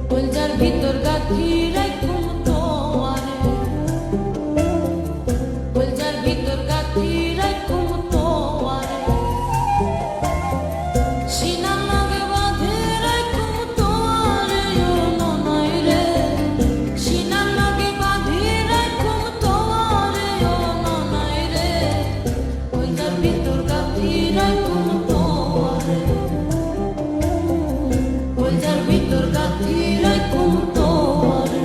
কলজার ভিতর গাথি রাখুম তোয়ারে, কলজার ভিতর গাথি রাখুম তোয়ারে, সিনার লগে বাঁধে রাখুম তোয়ারে ও ননাই রে, সিনার লগে বাঁধে রাখুম তোয়ারে ও ননাই রে, কলজার ভিতর গাথি রাখুম তোয়ারে, কলজার ভিতর গাথি রাখুম তোয়ারে।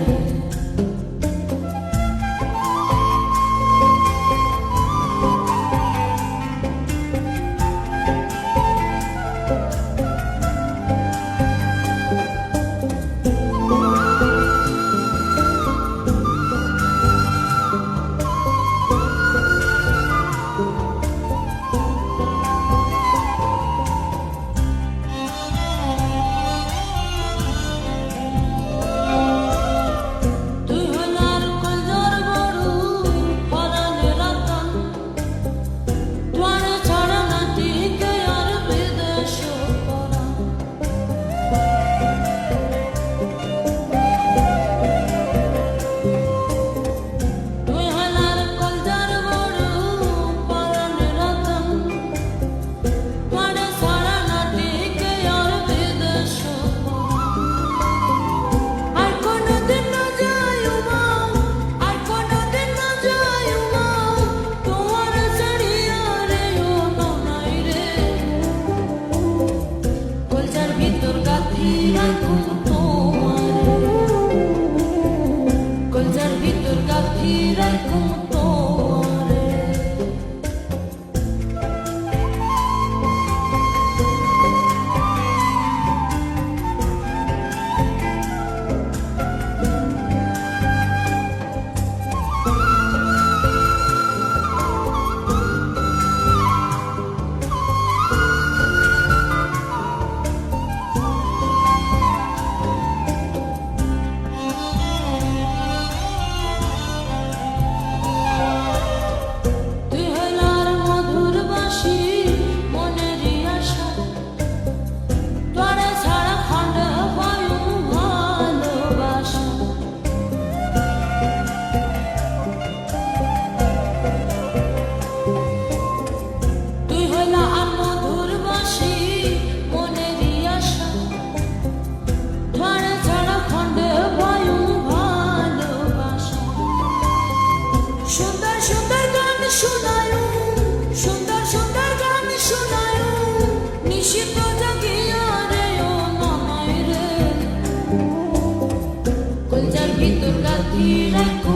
কলজার ভিতর গাথি রাখুম তোয়ারে। সুন্দর সুন্দর গান শোনায়ু, সুন্দর সুন্দর গান শোনায়ু, নিশিত জাগিয়া রে ও ননাই রে, কলজার ভিতর গাথি রাখুম